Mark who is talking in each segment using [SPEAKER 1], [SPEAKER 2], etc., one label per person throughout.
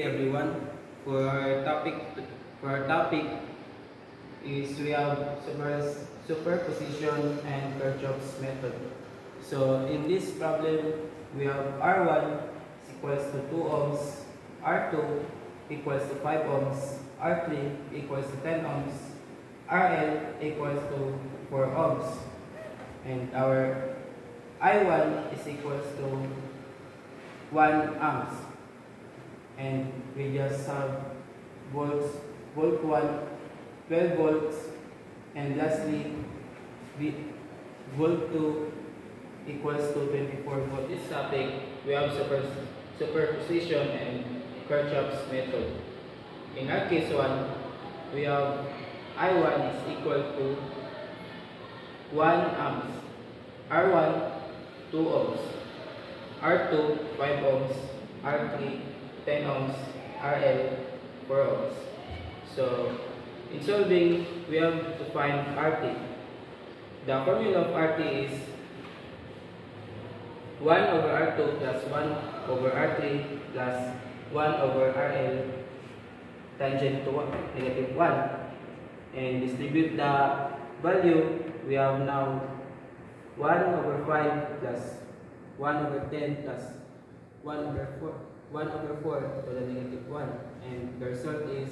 [SPEAKER 1] everyone. For our topic, for our topic is we have superposition and Kirchhoff's method. So in this problem, we have R1 is equals to 2 ohms, R2 equals to 5 ohms, R3 equals to 10 ohms, RL equals to 4 ohms, and our I1 is equals to 1 amps. And we just have volt 1, 12 volts, and lastly volt 2 equals to 24 volts. This topic, we have superposition and Kirchhoff's method. In our case 1, we have I1 is equal to 1 amps, R1 2 ohms, R2 5 ohms, R3 10 ohms, RL 4 ohms. So in solving, we have to find RT. The formula of RT is 1 over R2 plus 1 over R3 plus 1 over RL tangent to negative 1. And distribute the value, we have now 1 over 5 plus 1 over 10 plus 1 over 4 to the negative 1, and the result is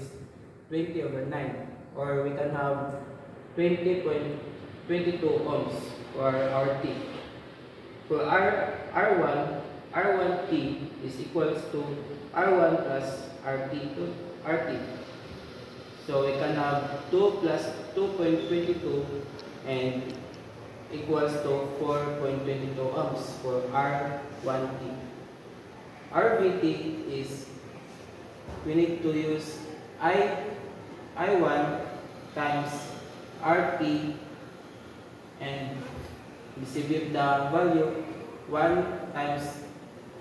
[SPEAKER 1] 20 over 9, or we can have 20.22 ohms for our T. For R1T is equals to R1 plus RT to RT. So we can have 2 plus 2.22 and equals to 4.22 ohms for R1T. RVT is, we need to use I1 times RT and distribute the value 1 times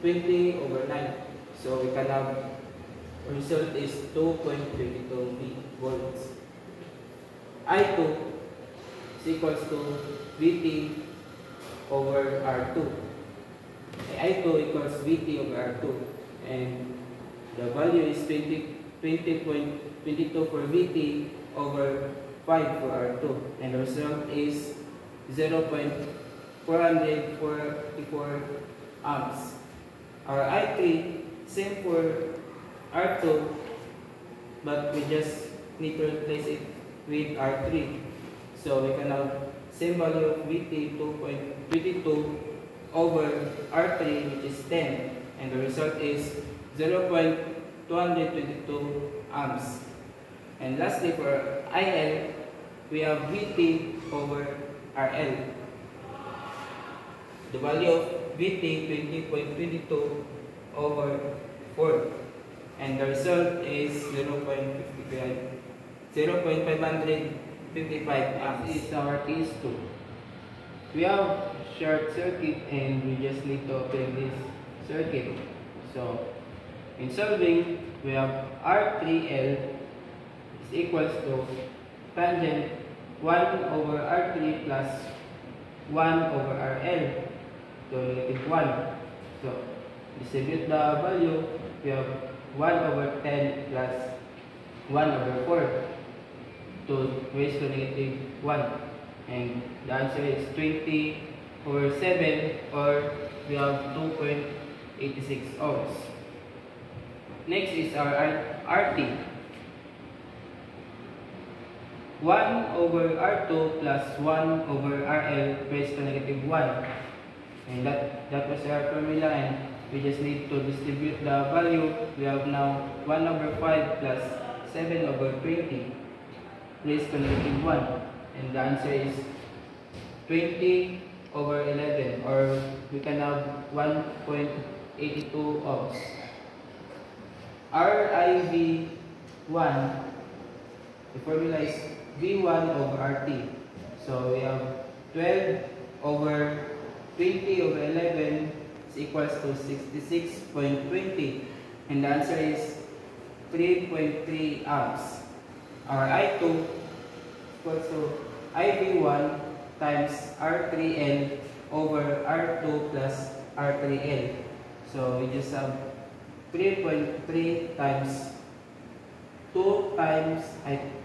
[SPEAKER 1] 20 over 9. So we can have, result is 2.22 volts. I2 is equals to VT over R2. I2 equals VT over R2, and the value is 20.22 for VT over 5 for R2, and the result is 0.444 amps. Our I3, same for R2, but we just need to replace it with R3. So we can have same value of VT 2.22 over R3, which is 10, and the result is 0.222 amps. And lastly, for IL, we have VT over RL. The value of VT 20.22 over 4, and the result is 0.555 amps. This is our case 2. We have short circuit and we just need to open this circuit. So in solving, we have R3L is equals to tangent 1 over R3 plus 1 over RL to negative 1. So distribute the value, we have 1 over 10 plus 1 over 4 to raise to negative 1. And the answer is 20 over 7, or we have 2.86 ohms. Next is our RT. 1 over R2 plus 1 over RL raised to negative 1. And that was our formula, and we just need to distribute the value. We have now 1 over 5 plus 7 over 20 raised to negative 1. And the answer is 20 over 11, or we can have 1.82 ohms. RIV1, the formula is V1 over RT. So we have 12 over 20 over 11 is equals to 66.20, and the answer is 3.3 amps. Our I2 equals to IV1 times R3L over R2 plus R3L. So we just have 3.3 times 2 times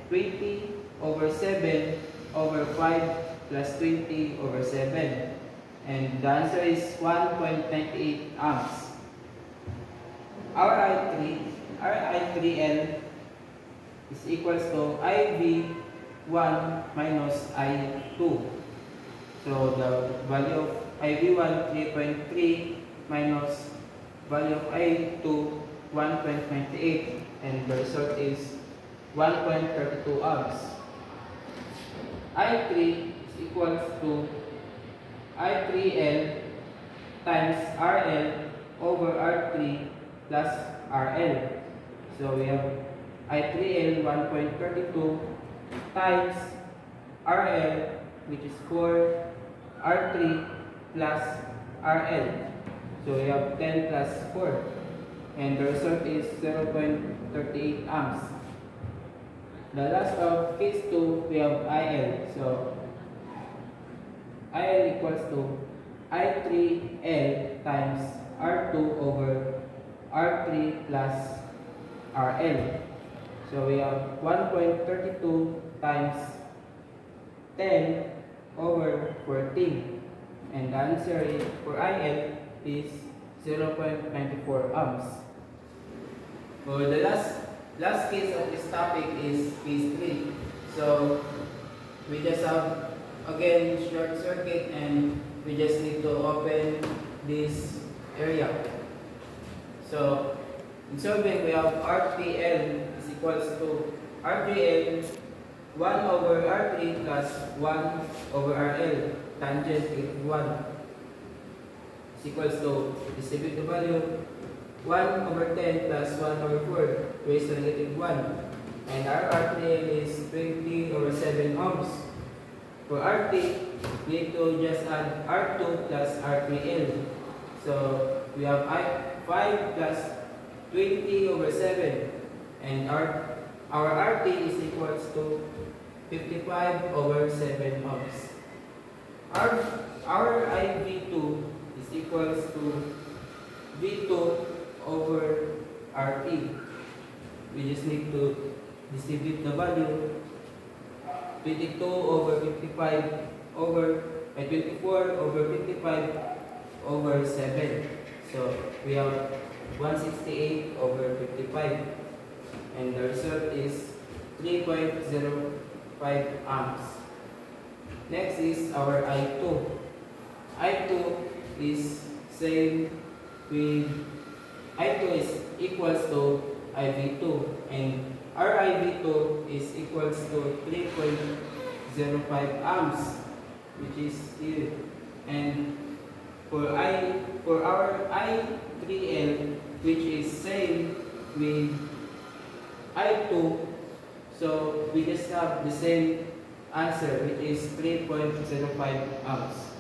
[SPEAKER 1] 20 over 7 over 5 plus 20 over 7. And the answer is 1.98 amps. Our I3L is equals to IV1 minus I2. So the value of IV1 3.3 minus value of I2 1.98, and the result is 1.32 amps. I3 is equals to I3L times RL over R3 plus RL. So we have I3L 1.32 times RL, which is 4, R3 plus RL. So we have 10 plus 4, and the result is 0.38 amps. The last of case 2, we have IL. So IL equals to I3L times R2 over R3 plus RL. So we have 1.32 times 10 over 14, and the answer is, for IL is 0.94 amps. For the last case of this topic is case 3. So we just have again short circuit, and we just need to open this area. So in solving, we have R3L is equals to R3L 1 over R3 plus 1 over RL, tangent is 1, is equals to, distribute the value, 1 over 10 plus 1 over 4 raised to negative 1. And our R3L is 20 over 7 ohms. For RT, we need to just add R2 plus R3L. So we have 5 plus 20 over 7. And our RT is equals to 55 over 7 ohms. Our IV2 is equals to V2 over RT. We just need to distribute the value, 22 over 55 over 24 over 55 over 7. So we have 168 over 55, and the result is 3.05 amps. Next is our I2. I2 is same with I2 is equals to IV2, and our IV2 is equals to 3.05 amps, which is here. And for our I3L, which is same with I2, so we just have the same answer, which is 3.05 amps.